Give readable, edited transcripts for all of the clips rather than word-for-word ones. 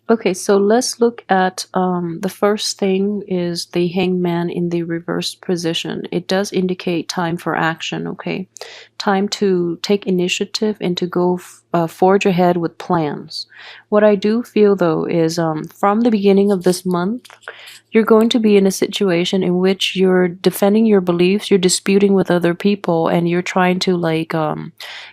Okay, so let's look at the first thing is the hangman in the reverse position. It does indicate time for action, okay? Time to take initiative and to go forge ahead with plans. What I do feel though is from the beginning of this month, you're going to be in a situation in which you're defending your beliefs, you're disputing with other people, and you're trying to like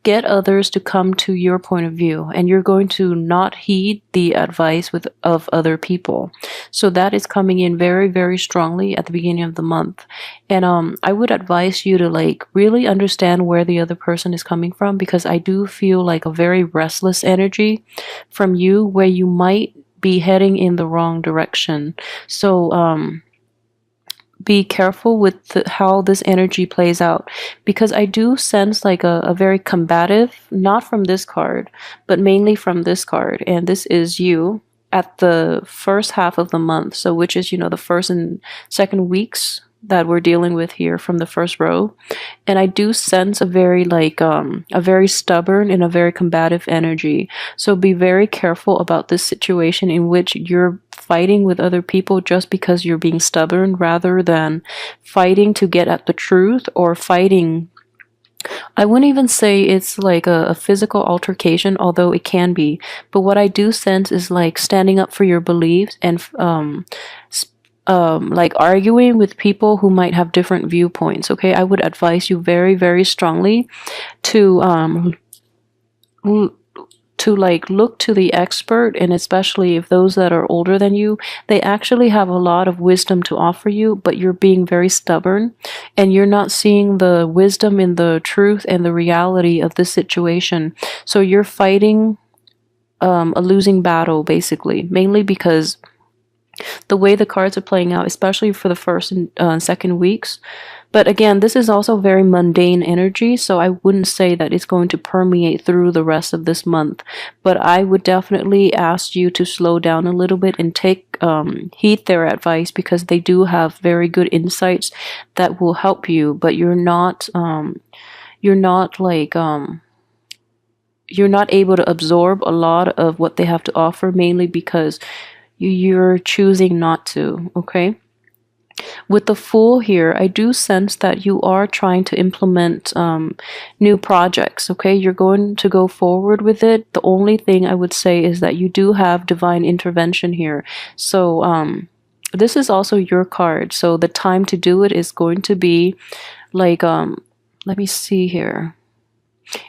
get others to come to your point of view, and you're going to not heed the advice of other people. So that is coming in very, very strongly at the beginning of the month. And I would advise you to like really understand where the other person is coming from, because I do feel like a very restless energy from you where you might be heading in the wrong direction. So be careful with how this energy plays out, because I do sense like a very combative, not from this card, but mainly from this card. And this is you at the first half of the month. So, which is, the first and second weeks that we're dealing with here from the first row. And I do sense a very like a very stubborn and a very combative energy. So be very careful about this situation in which you're fighting with other people just because you're being stubborn, rather than fighting to get at the truth, or fighting. I wouldn't even say it's like a physical altercation, although it can be. But what I do sense is like standing up for your beliefs, and like arguing with people who might have different viewpoints. Okay, I would advise you very, very strongly to to like look to the expert, and especially if those that are older than you, they actually have a lot of wisdom to offer you, but you're being very stubborn and you're not seeing the wisdom in the truth and the reality of this situation. So you're fighting a losing battle, basically, mainly because the way the cards are playing out, especially for the first and second weeks. But again, this is also very mundane energy, so I wouldn't say that it's going to permeate through the rest of this month. But I would definitely ask you to slow down a little bit and take heed their advice, because they do have very good insights that will help you. But you're not like you're not able to absorb a lot of what they have to offer, mainly because you're choosing not to. Okay, with the Fool here, I do sense that you are trying to implement new projects. Okay, you're going to go forward with it. The only thing I would say is that you do have divine intervention here. So this is also your card, so the time to do it is going to be like let me see here.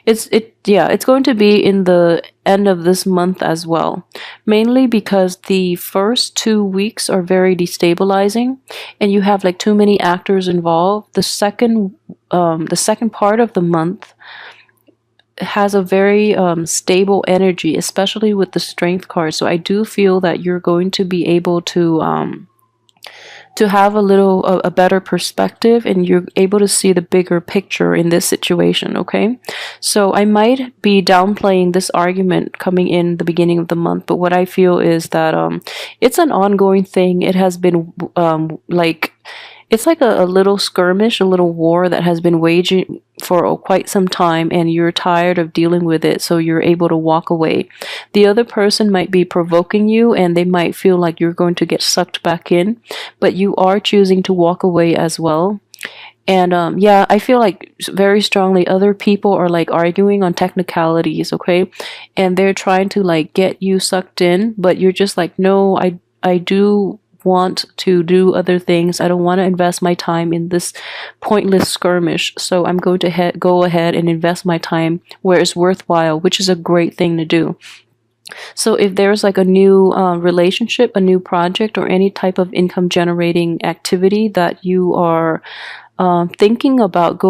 It's going to be in the end of this month as well. Mainly because the first 2 weeks are very destabilizing, and you have like too many actors involved. The second part of the month has a very stable energy, especially with the Strength card. So I do feel that you're going to be able to have a better perspective, and you're able to see the bigger picture in this situation. Okay, so I might be downplaying this argument coming in the beginning of the month, but what I feel is that it's an ongoing thing. It has been like it's like a little skirmish, a little war that has been waging for quite some time, and you're tired of dealing with it, so you're able to walk away. The other person might be provoking you, and they might feel like you're going to get sucked back in, but you are choosing to walk away as well. And yeah, I feel like very strongly other people are like arguing on technicalities, okay? And they're trying to like get you sucked in, but you're just like, no, I do want to do other things. I don't want to invest my time in this pointless skirmish. So I'm going to go ahead and invest my time where it's worthwhile, which is a great thing to do. So if there's like a new relationship, a new project, or any type of income generating activity that you are thinking about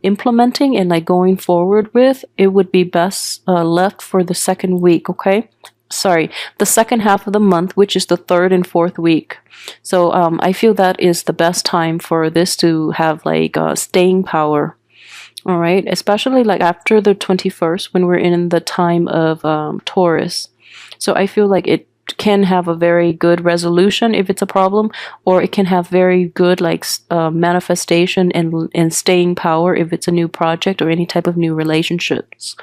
implementing and like going forward with, it would be best left for the second week. Okay, sorry, the second half of the month, which is the third and fourth week. So I feel that is the best time for this to have like staying power. All right, especially like after the 21st, when we're in the time of Taurus. So I feel like it can have a very good resolution if it's a problem, or it can have very good like manifestation and staying power if it's a new project or any type of new relationships.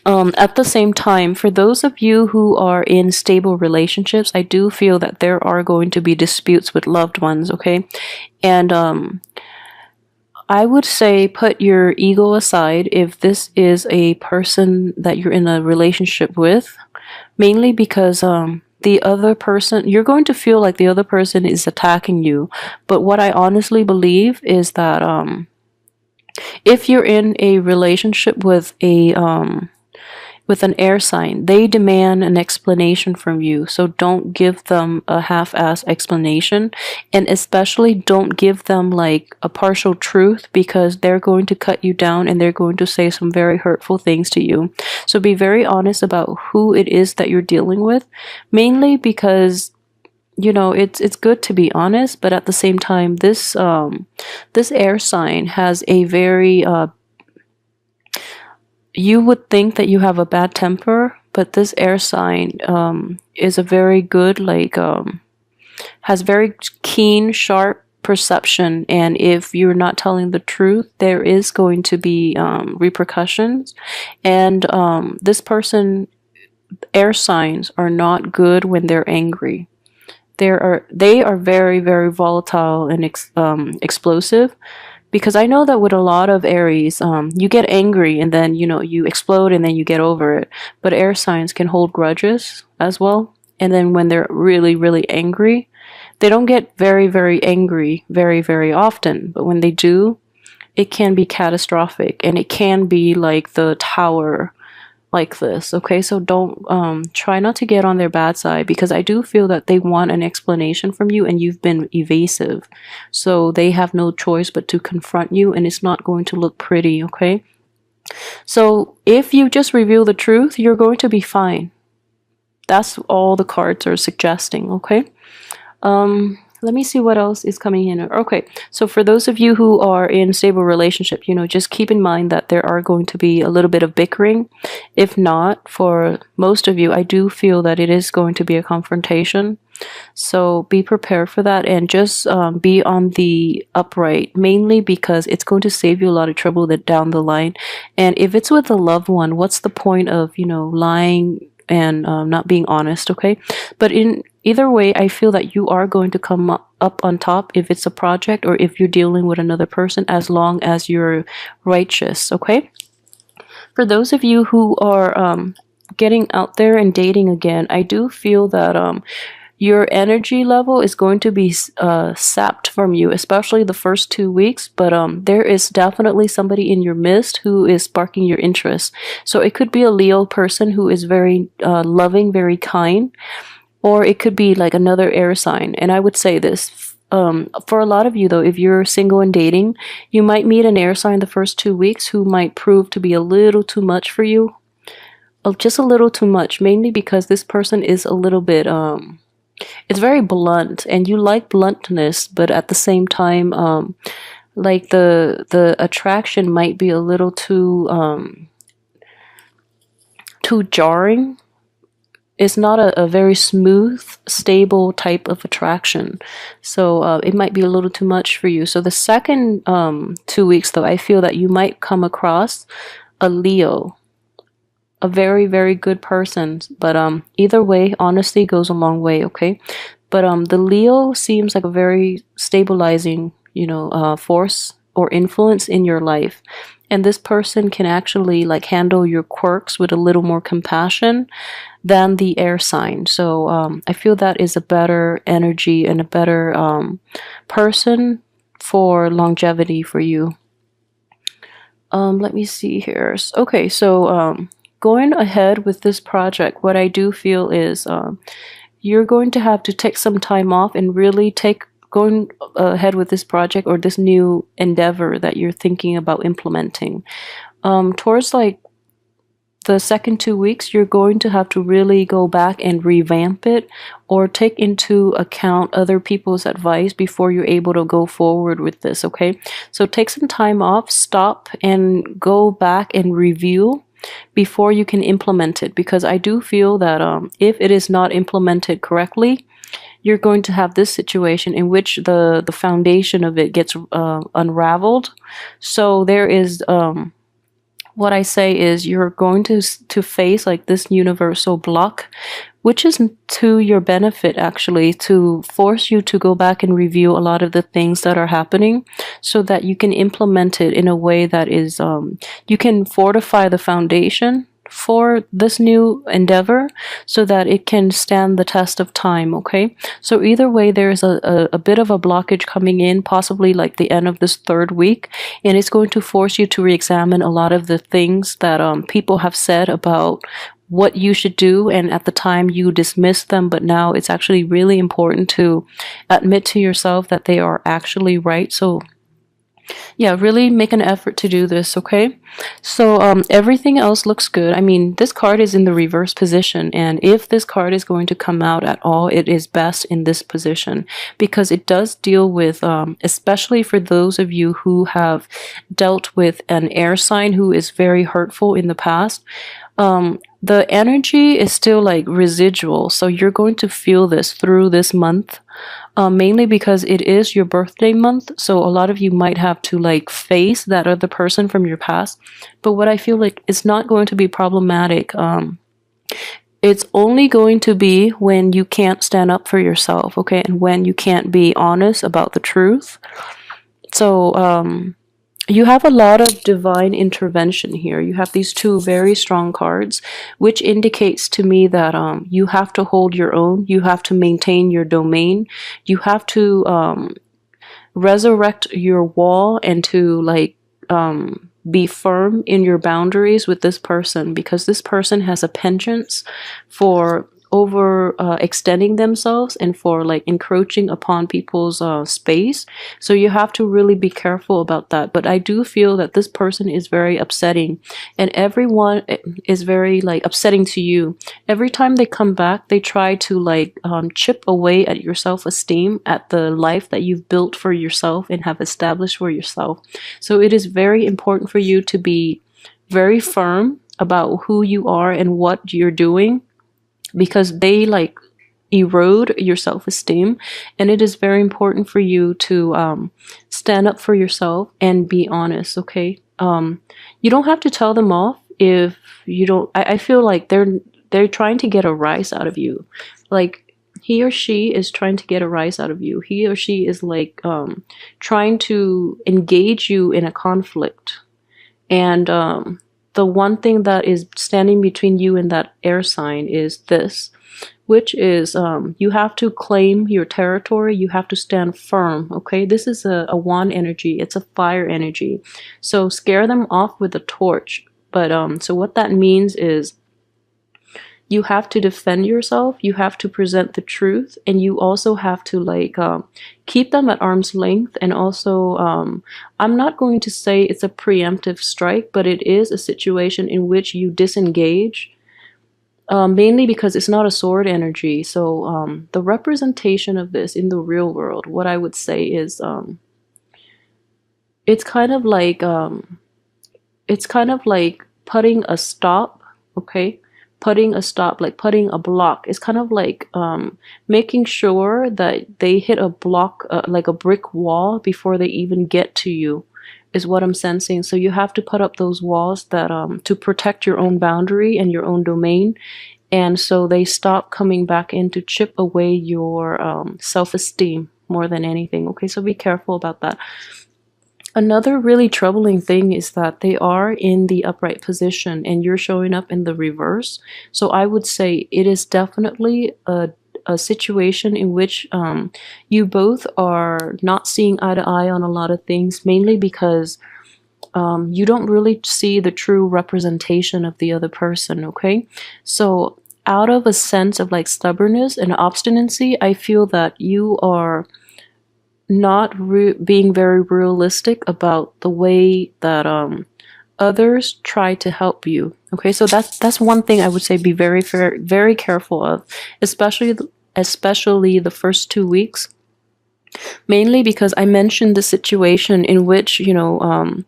At the same time, for those of you who are in stable relationships, I do feel that there are going to be disputes with loved ones, okay? And I would say put your ego aside if this is a person that you're in a relationship with, mainly because the other person, you're going to feel like the other person is attacking you. But what I honestly believe is that if you're in a relationship with an air sign, they demand an explanation from you. So don't give them a half-ass explanation, and especially don't give them like a partial truth, because they're going to cut you down and they're going to say some very hurtful things to you. So be very honest about who it is that you're dealing with, mainly because it's good to be honest, but at the same time, this air sign has a very you would think that you have a bad temper, but this air sign is a very good, like, has very keen, sharp perception. And if you're not telling the truth, there is going to be repercussions. And this person, air signs are not good when they're angry. They are very, very volatile and explosive, because I know that with a lot of Aries, you get angry and then you explode and then you get over it. But air signs can hold grudges as well, and then when they're really, really angry, they don't get very, very angry very, very often. But when they do, it can be catastrophic, and it can be like the tower, like this. Okay, so don't try not to get on their bad side, because I do feel that they want an explanation from you and you've been evasive, so they have no choice but to confront you, and it's not going to look pretty. Okay, so if you just reveal the truth, you're going to be fine. That's all the cards are suggesting. Okay, let me see what else is coming in. Okay, so for those of you who are in stable relationship, just keep in mind that there are going to be a little bit of bickering. If not, for most of you, I do feel that it is going to be a confrontation. So be prepared for that, and just be on the upright, mainly because it's going to save you a lot of trouble down the line. And if it's with a loved one, what's the point of lying and not being honest? Okay, but in either way, I feel that you are going to come up on top if it's a project or if you're dealing with another person, as long as you're righteous. Okay, for those of you who are getting out there and dating again, I do feel that your energy level is going to be sapped from you, especially the first 2 weeks. But there is definitely somebody in your midst who is sparking your interest. So it could be a Leo person who is very loving, very kind, or it could be like another air sign. And I would say this, for a lot of you though, if you're single and dating, you might meet an air sign the first 2 weeks who might prove to be a little too much for you. Just a little too much, mainly because this person is a little bit it's very blunt, and you like bluntness, but at the same time, like the attraction might be a little too jarring. It's not a very smooth, stable type of attraction, so it might be a little too much for you. So the second 2 weeks though, I feel that you might come across a Leo, a very, very good person. But either way, honesty goes a long way. Okay, but the Leo seems like a very stabilizing force or influence in your life, and this person can actually like handle your quirks with a little more compassion than the air sign. So I feel that is a better energy and a better person for longevity for you. Let me see here. Okay, so going ahead with this project, what I do feel is you're going to have to take some time off and really going ahead with this project or this new endeavor that you're thinking about implementing. Towards like the second 2 weeks, you're going to have to really go back and revamp it, or take into account other people's advice before you're able to go forward with this. Okay, so take some time off, stop, and go back and review before you can implement it, because I do feel that if it is not implemented correctly, you're going to have this situation in which the foundation of it gets unraveled. So there is what I say is you're going to face like this universal block, which is to your benefit actually, to force you to go back and review a lot of the things that are happening so that you can implement it in a way that is you can fortify the foundation for this new endeavor so that it can stand the test of time. Okay, so either way there's a bit of a blockage coming in, possibly like the end of this third week, and it's going to force you to re-examine a lot of the things that people have said about what you should do, and at the time you dismissed them, but now it's actually really important to admit to yourself that they are actually right. So yeah, really make an effort to do this, okay? So everything else looks good. I mean, this card is in the reverse position, and if this card is going to come out at all, it is best in this position because it does deal with, especially for those of you who have dealt with an air sign who is very hurtful in the past. The energy is still like residual, so you're going to feel this through this month, mainly because it is your birthday month, so a lot of you might have to like face that other person from your past. But what I feel like it's not going to be problematic. It's only going to be when you can't stand up for yourself, okay, and when you can't be honest about the truth. So you have a lot of divine intervention here. You have these two very strong cards, which indicates to me that you have to hold your own. You have to maintain your domain. You have to resurrect your wall and to like be firm in your boundaries with this person, because this person has a penchant for over extending themselves and for like encroaching upon people's space. So you have to really be careful about that. But I do feel that this person is very upsetting, and everyone is very like upsetting to you. Every time they come back, they try to like chip away at your self-esteem, at the life that you've built for yourself and have established for yourself. So it is very important for you to be very firm about who you are and what you're doing, because they like erode your self-esteem, and it is very important for you to stand up for yourself and be honest, okay? You don't have to tell them off if you don't. I feel like they're trying to get a rise out of you. Like he or she is trying to get a rise out of you. He or she is like trying to engage you in a conflict, and the one thing that is standing between you and that air sign is this, which is you have to claim your territory. You have to stand firm, okay? This is a wand energy. It's a fire energy. So scare them off with a torch. But so what that means is you have to defend yourself, you have to present the truth, and you also have to like keep them at arm's length. And also I'm not going to say it's a preemptive strike, but it is a situation in which you disengage, mainly because it's not a sword energy. So the representation of this in the real world, what I would say is it's kind of like putting a stop, okay? Putting a stop, like putting a block. It's kind of like making sure that they hit a block, like a brick wall, before they even get to you, is what I'm sensing. So you have to put up those walls that to protect your own boundary and your own domain, and so they stop coming back in to chip away your self-esteem more than anything. Okay, so be careful about that. Another really troubling thing is that they are in the upright position and you're showing up in the reverse. So I would say it is definitely a situation in which you both are not seeing eye to eye on a lot of things, mainly because you don't really see the true representation of the other person, okay? So out of a sense of like stubbornness and obstinacy, I feel that you are not being very realistic about the way that others try to help you. Okay, so that's one thing I would say be very very careful of, especially the first 2 weeks. Mainly because I mentioned the situation in which, you know,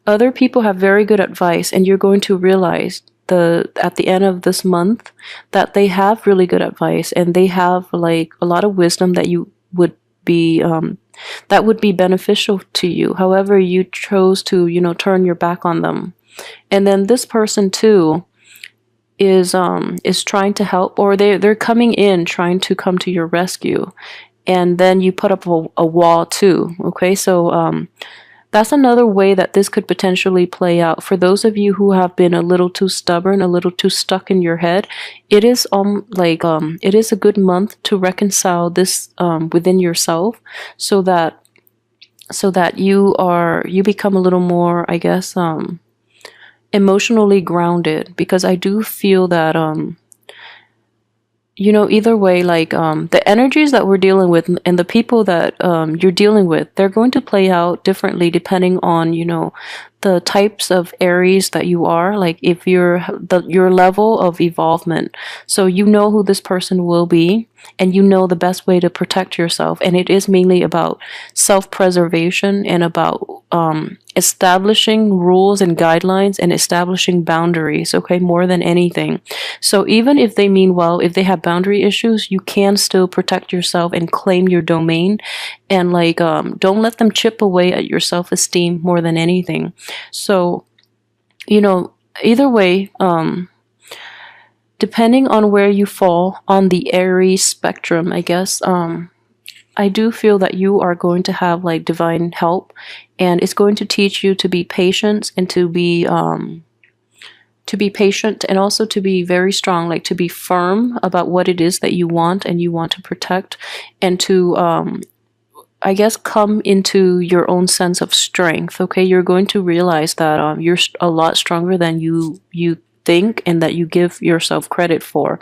other people have very good advice, and you're going to realize at the end of this month that they have really good advice, and they have like a lot of wisdom that you would be that would be beneficial to you. However, you chose to, you know, turn your back on them. And then this person too is trying to help, or they're coming in trying to come to your rescue, and then you put up a wall too. Okay, so that's another way that this could potentially play out. For those of you who have been a little too stubborn, a little too stuck in your head, it is it is a good month to reconcile this within yourself, so that you become a little more, I guess, emotionally grounded. Because I do feel that either way, the energies that we're dealing with and the people that you're dealing with, they're going to play out differently depending on the types of Aries that you are, like if your level of evolvement. So you know who this person will be, and you know the best way to protect yourself, and it is mainly about self-preservation and about establishing rules and guidelines and establishing boundaries, okay, more than anything. So even if they mean well, if they have boundary issues, you can still protect yourself and claim your domain, and don't let them chip away at your self-esteem more than anything. So either way, depending on where you fall on the Aries spectrum, I guess, I do feel that you are going to have divine help, and it's going to teach you to be patient and to be patient, and also to be very strong, to be firm about what it is that you want and you want to protect, and to I guess come into your own sense of strength. Okay, you're going to realize that you're a lot stronger than you think and that you give yourself credit for.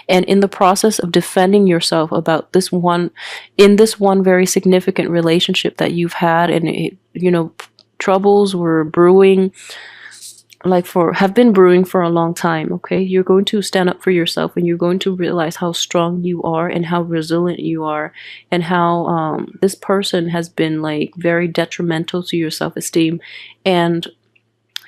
And in the process of defending yourself about this one very significant relationship that you've had, and troubles were brewing, have been brewing for a long time, okay, you're going to stand up for yourself, and you're going to realize how strong you are and how resilient you are, and how this person has been very detrimental to your self-esteem, and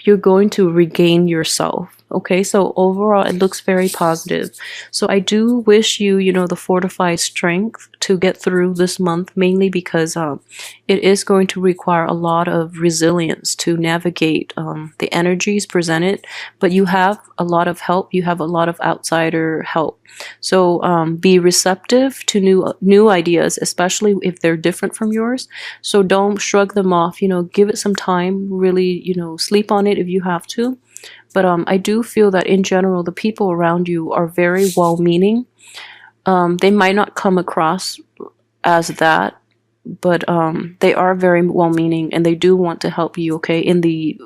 you're going to regain yourself. Okay, so overall it looks very positive. So I do wish you, the fortified strength to get through this month, mainly because it is going to require a lot of resilience to navigate the energies presented, but you have a lot of help, you have a lot of outsider help. So be receptive to new ideas, especially if they're different from yours. So don't shrug them off, give it some time, really, sleep on it if you have to. But I do feel that in general, the people around you are very well-meaning. They might not come across as that, but they are very well-meaning, and they do want to help you, okay? In the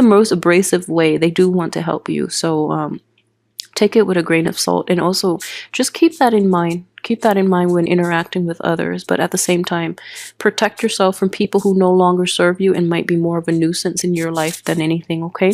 most abrasive way, they do want to help you. So take it with a grain of salt, and also just keep that in mind. Keep that in mind when interacting with others, but at the same time, protect yourself from people who no longer serve you and might be more of a nuisance in your life than anything, okay?